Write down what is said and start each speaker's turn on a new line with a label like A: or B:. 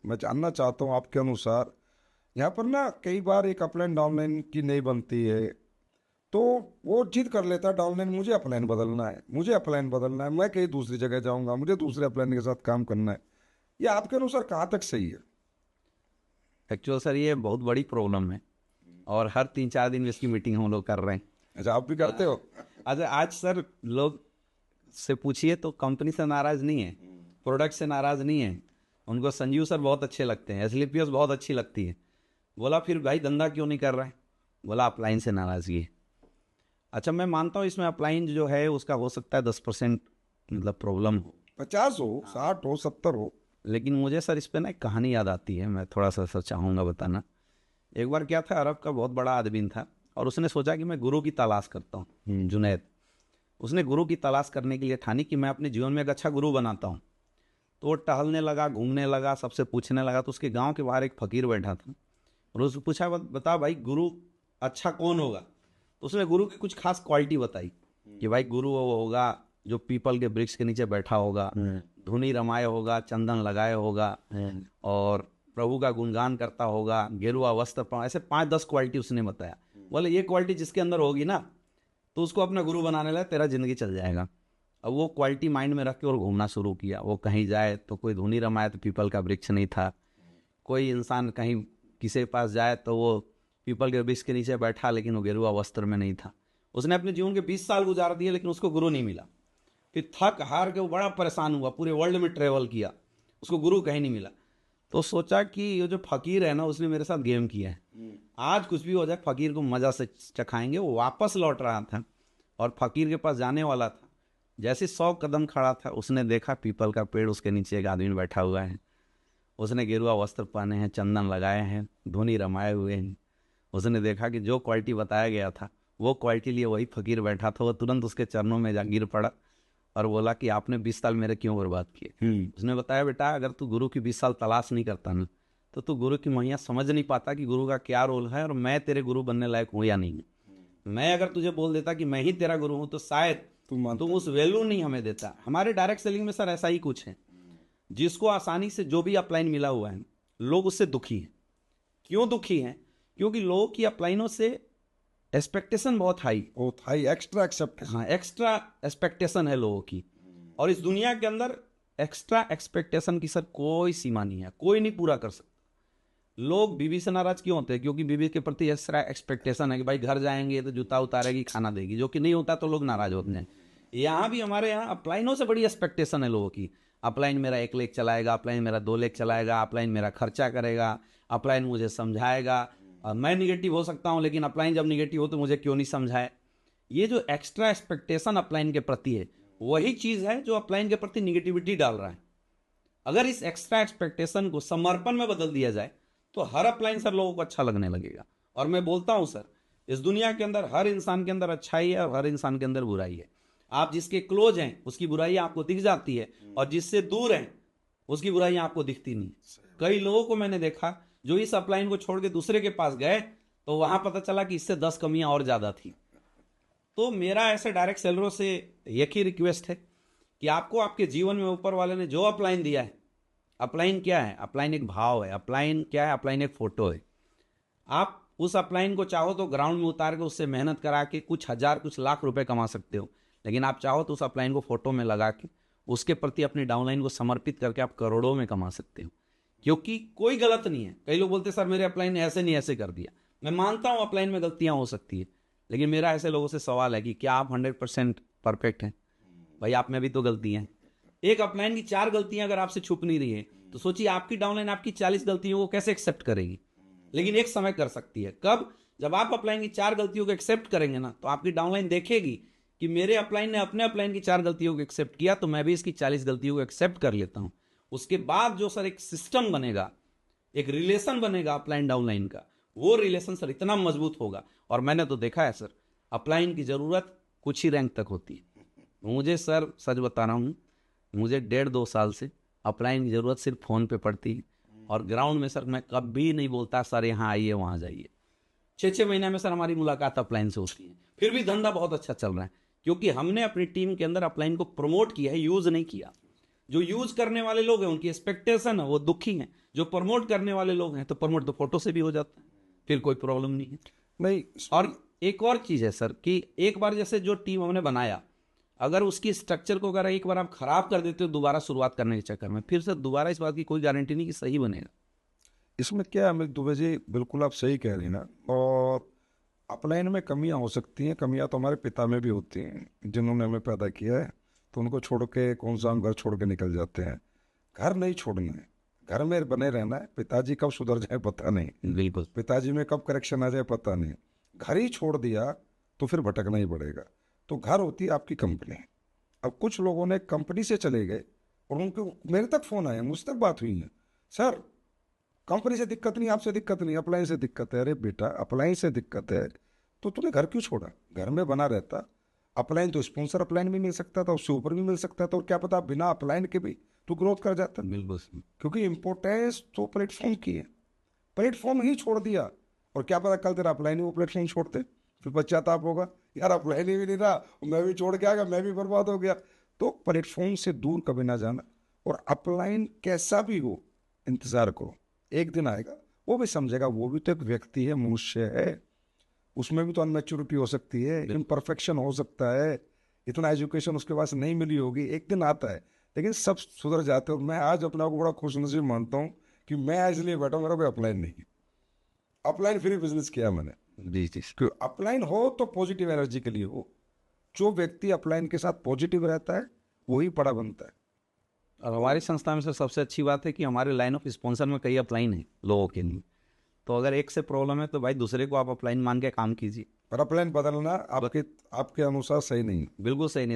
A: मैं जानना चाहता हूँ आपके अनुसार, यहाँ पर ना कई बार एक अपलाइन डाउनलाइन की नहीं बनती है, तो वो जिद कर लेता है डाउनलाइन मुझे अपलाइन बदलना है, मुझे अपलाइन बदलना है, मैं कहीं दूसरी जगह जाऊंगा, मुझे दूसरे अपलाइन के साथ काम करना है। ये आपके अनुसार कहाँ तक सही है?
B: एक्चुअल सर ये बहुत बड़ी प्रॉब्लम है और हर 3-4 दिन इसकी मीटिंग हम लोग कर रहे हैं।
A: अच्छा, आप भी करते हो?
B: अच्छा आज सर लोग से पूछिए तो कंपनी से नाराज नहीं है, प्रोडक्ट से नाराज नहीं है, उनको संजीव सर बहुत अच्छे लगते हैं, एसलीपीएस बहुत अच्छी लगती है। बोला फिर भाई धंधा क्यों नहीं कर रहा है? बोला अपलाइन से नाराजगी है। अच्छा मैं मानता हूँ इसमें अपलाइन जो है उसका हो सकता है 10% मतलब प्रॉब्लम हो,
A: 50 हो, 60 हो, 70 हो।
B: लेकिन मुझे सर इस पे ना एक कहानी याद आती है, मैं थोड़ा सा सर चाहूँगा बताना। एक बार क्या था, अरब का बहुत बड़ा आदमी था और उसने सोचा कि मैं गुरु की तलाश करता हूँ, जुनैद। उसने गुरु की तलाश करने के लिए ठानी कि मैं अपने जीवन में एक अच्छा गुरु बनाता हूँ। तो वो टहलने लगा, घूमने लगा, सबसे पूछने लगा। तो उसके गांव के बाहर एक फकीर बैठा था और उससे पूछा बता भाई गुरु अच्छा कौन होगा? तो उसने गुरु की कुछ खास क्वालिटी बताई कि भाई गुरु वो होगा जो पीपल के वृक्ष के नीचे बैठा होगा, धुनी रमाए होगा, चंदन लगाए होगा और प्रभु का गुणगान करता होगा, गेरुआ वस्त्र पहना, ऐसे 5-10 क्वालिटी उसने बताया। बोले ये क्वालिटी जिसके अंदर होगी ना तो उसको अपना गुरु बनाने लगा, तेरा जिंदगी चल जाएगा। अब वो क्वालिटी माइंड में रख के और घूमना शुरू किया। वो कहीं जाए तो कोई धुनी रमाए तो पीपल का वृक्ष नहीं था, कोई इंसान कहीं किसी के पास जाए तो वो पीपल के वृक्ष के नीचे बैठा लेकिन वो गेरुआ वस्त्र में नहीं था। उसने अपने जीवन के 20 साल गुजार दिए लेकिन उसको गुरु नहीं मिला। फिर थक हार के वो बड़ा परेशान हुआ, पूरे वर्ल्ड में ट्रेवल किया, उसको गुरु कहीं नहीं मिला। तो सोचा कि ये जो फकीर है ना उसने मेरे साथ गेम किया है, आज कुछ भी हो जाए फकीर को मजा से चखाएंगे। वो वापस लौट रहा था और फकीर के पास जाने वाला था। जैसे 100 कदम खड़ा था उसने देखा पीपल का पेड़, उसके नीचे एक आदमी बैठा हुआ है। उसने गेरुआ वस्त्र पहने हैं, चंदन लगाए हैं, धुनी रमाए हुए हैं। उसने देखा कि जो क्वालिटी बताया गया था वो क्वालिटी लिए वही फकीर बैठा था। वो तुरंत उसके चरणों में जा गिर पड़ा और बोला कि आपने 20 साल मेरे क्यों बर्बाद किए? उसने बताया बेटा अगर तू गुरु की 20 साल तलाश नहीं करता ना तो तू गुरु की महिमा समझ नहीं पाता कि गुरु का क्या रोल है और मैं तेरे गुरु बनने लायक हूँ या नहीं। मैं अगर तुझे बोल देता कि मैं ही तेरा गुरु हूँ तो शायद तुम उस वैल्यू नहीं हमें देता। हमारे डायरेक्ट सेलिंग में सर ऐसा ही कुछ है, जिसको आसानी से जो भी अपलाइन मिला हुआ है लोग उससे दुखी हैं। क्यों दुखी हैं? क्योंकि लोगों की अपलाइनों से एक्सपेक्टेशन बहुत हाई।
A: ओ थाई एक्स्ट्रा एक्सेप्टेशन।
B: हाँ एक्स्ट्रा एक्सपेक्टेशन है लोगों की। और इस दुनिया के अंदर एक्स्ट्रा एक्सपेक्टेशन की सर कोई सीमा नहीं है, कोई नहीं पूरा कर सकता। लोग बीवी से नाराज क्यों होते हैं? क्योंकि बीवी के प्रति एक्स्ट्रा एक्सपेक्टेशन है कि भाई घर जाएंगे तो जूता उतारेगी, खाना देगी, जो कि नहीं होता तो लोग नाराज होते हैं। यहाँ भी हमारे यहाँ अपलाइनों से बड़ी एक्सपेक्टेशन है लोगों की। अपलाइन मेरा 1 लाख चलाएगा, अपलाइन मेरा 2 लाख चलाएगा, अपलाइन मेरा खर्चा करेगा, अपलाइन मुझे समझाएगा। मैं निगेटिव हो सकता हूँ लेकिन अपलाइन जब निगेटिव हो तो मुझे क्यों नहीं समझाए? ये जो एक्स्ट्रा एक्सपेक्टेशन अपलाइन के प्रति है वही चीज़ है जो अपलाइन के प्रति निगेटिविटी डाल रहा है। अगर इस एक्स्ट्रा एक्सपेक्टेशन को समर्पण में बदल दिया जाए तो हर अपलाइन सर लोगों को अच्छा लगने लगेगा। और मैं बोलता हूं सर इस दुनिया के अंदर हर इंसान के अंदर अच्छाई है और हर इंसान के अंदर बुराई है। आप जिसके क्लोज हैं उसकी बुराई आपको दिख जाती है और जिससे दूर हैं उसकी बुराई आपको दिखती नहीं। कई लोगों को मैंने देखा जो इस अपलाइन को छोड़ के दूसरे के पास गए तो वहां पता चला कि इससे 10 कमियां और ज्यादा थी। तो मेरा ऐसे डायरेक्ट सेलरों से एक ही रिक्वेस्ट है कि आपको आपके जीवन में ऊपर वाले ने जो अपलाइन दिया है, अपलाइन क्या है? अपलाइन एक भाव है। अपलाइन क्या है? अपलाइन एक फोटो है। आप उस अपलाइन को चाहो तो ग्राउंड में उतार के उससे मेहनत करा के कुछ हजार कुछ लाख रुपए कमा सकते हो, लेकिन आप चाहो तो उस अपलाइन को फोटो में लगा के उसके प्रति अपनी डाउनलाइन को समर्पित करके आप करोड़ों में कमा सकते हो। क्योंकि कोई गलत नहीं है। कई लोग बोलते सर मेरे अपलाइन ने ऐसे नहीं ऐसे कर दिया। मैं मानता हूं अपलाइन में गलतियां हो सकती है, लेकिन मेरा ऐसे लोगों से सवाल है कि क्या आप 100% परफेक्ट हैं? भाई आप में भी तो गलतियां हैं। एक अपलाइन की 4 गलतियां अगर आपसे छुप नहीं रही है तो सोचिए आपकी डाउनलाइन आपकी 40 गलतियों को कैसे एक्सेप्ट करेगी? लेकिन एक समय कर सकती है। कब? जब आप अपलाइन की 4 गलतियों को एक्सेप्ट करेंगे ना तो आपकी डाउनलाइन देखेगी कि मेरे अपलाइन ने अपने अपलाइन की 4 गलतियों को एक्सेप्ट किया तो मैं भी इसकी 40 गलतियों को एक्सेप्ट कर लेता हूं। उसके बाद जो सर एक सिस्टम बनेगा, एक रिलेशन बनेगा अपलाइन डाउनलाइन का, वो रिलेशन सर इतना मजबूत होगा। और मैंने तो देखा है सर अपलाइन की जरूरत कुछ ही रैंक तक होती है। मुझे सर सच बता रहा हूँ, मुझे 1.5-2 साल से अपलाइन की जरूरत सिर्फ फोन पे पड़ती है। और ग्राउंड में सर मैं कभी नहीं बोलता सर यहाँ आइए वहाँ जाइए। 6-6 महीने में सर हमारी मुलाकात अपलाइन से होती है, फिर भी धंधा बहुत अच्छा चल रहा है क्योंकि हमने अपनी टीम के अंदर अपलाइन को प्रमोट किया है, यूज नहीं किया। जो यूज करने वाले लोग हैं उनकी एक्सपेक्टेशन है वो दुखी हैं, जो प्रमोट करने वाले लोग हैं तो प्रमोट तो फोटो से भी हो जाता है, फिर कोई प्रॉब्लम नहीं है।
A: नहीं,
B: और एक और चीज है सर कि एक बार जैसे जो टीम हमने बनाया, अगर उसकी स्ट्रक्चर को अगर एक बार आप खराब कर देते हो दोबारा शुरुआत करने के चक्कर में, फिर से दोबारा इस बात की कोई गारंटी नहीं कि सही बनेगा।
A: इसमें क्या है अमित दुबे जी, बिल्कुल आप सही कह रही हैं ना। और अपलाइन में कमियां हो सकती हैं, कमियां तो हमारे पिता में भी होती हैं जिन्होंने हमें पैदा किया है, तो उनको छोड़ के कौन सा हम घर छोड़ के निकल जाते हैं। घर नहीं छोड़ना है, घर में बने रहना है। पिताजी कब सुधर जाए पता नहीं,
B: बिल्कुल।
A: पिताजी में कब करेक्शन आ जाए पता नहीं। घर ही छोड़ दिया तो फिर भटकना ही पड़ेगा। तो घर होती है आपकी कंपनी। अब कुछ लोगों ने कंपनी से चले गए और उनको मेरे तक फोन आया, मुझ तक बात हुई है, सर कंपनी से दिक्कत नहीं, आपसे दिक्कत नहीं, अप्लाइन से दिक्कत है। अरे बेटा, अप्लाइन से दिक्कत है तो तूने घर क्यों छोड़ा? घर में बना रहता। अप्लाइन तो स्पॉन्सर अप्लाइन भी मिल सकता था, उससे ऊपर भी मिल सकता था, और क्या पता बिना अप्लाइन के भी तू ग्रोथ कर जाता।
B: बिल्कुल।
A: क्योंकि इम्पोर्टेंस तो प्लेटफॉर्म की है, प्लेटफॉर्म ही छोड़ दिया। और क्या पता कल तेरा अप्लाइन ही वो प्लेटफॉर्म छोड़ते, फिर पश्चाताप होगा, यार अप्लाइन ही भी नहीं रहा, मैं भी छोड़ के आ गया, मैं भी बर्बाद हो गया। तो प्लेटफॉर्म से दूर कभी ना जाना। और अपलाइन कैसा भी हो, इंतजार करो, एक दिन आएगा वो भी समझेगा। वो भी तो एक व्यक्ति है, मनुष्य है, उसमें भी तो अनमेच्योरिटी हो सकती है, इम्परफेक्शन हो सकता है, इतना एजुकेशन उसके पास नहीं मिली होगी, एक दिन आता है। लेकिन सब सुधर जाते हो। मैं आज अपने आप को बड़ा खुशनसीब मानता हूँ कि मैं इसलिए बैठा हूँ, मेरा कोई अपलाइन नहीं। अपलाइन फ्री बिजनेस किया मैंने।
B: जी जी।
A: क्यों? अपलाइन हो तो पॉजिटिव एनर्जी के लिए हो। जो व्यक्ति अपलाइन के साथ पॉजिटिव रहता है वही बड़ा बनता है।
B: और हमारी संस्था में सर सबसे अच्छी बात है कि हमारे लाइन ऑफ स्पॉन्सर में कई अपलाइन है लोगों के लिए, तो अगर एक से प्रॉब्लम है तो भाई दूसरे को आप अपलाइन मान के काम कीजिए।
A: पर अपलाइन बदलना आपके आपके अनुसार सही नहीं।
B: बिल्कुल सही नहीं।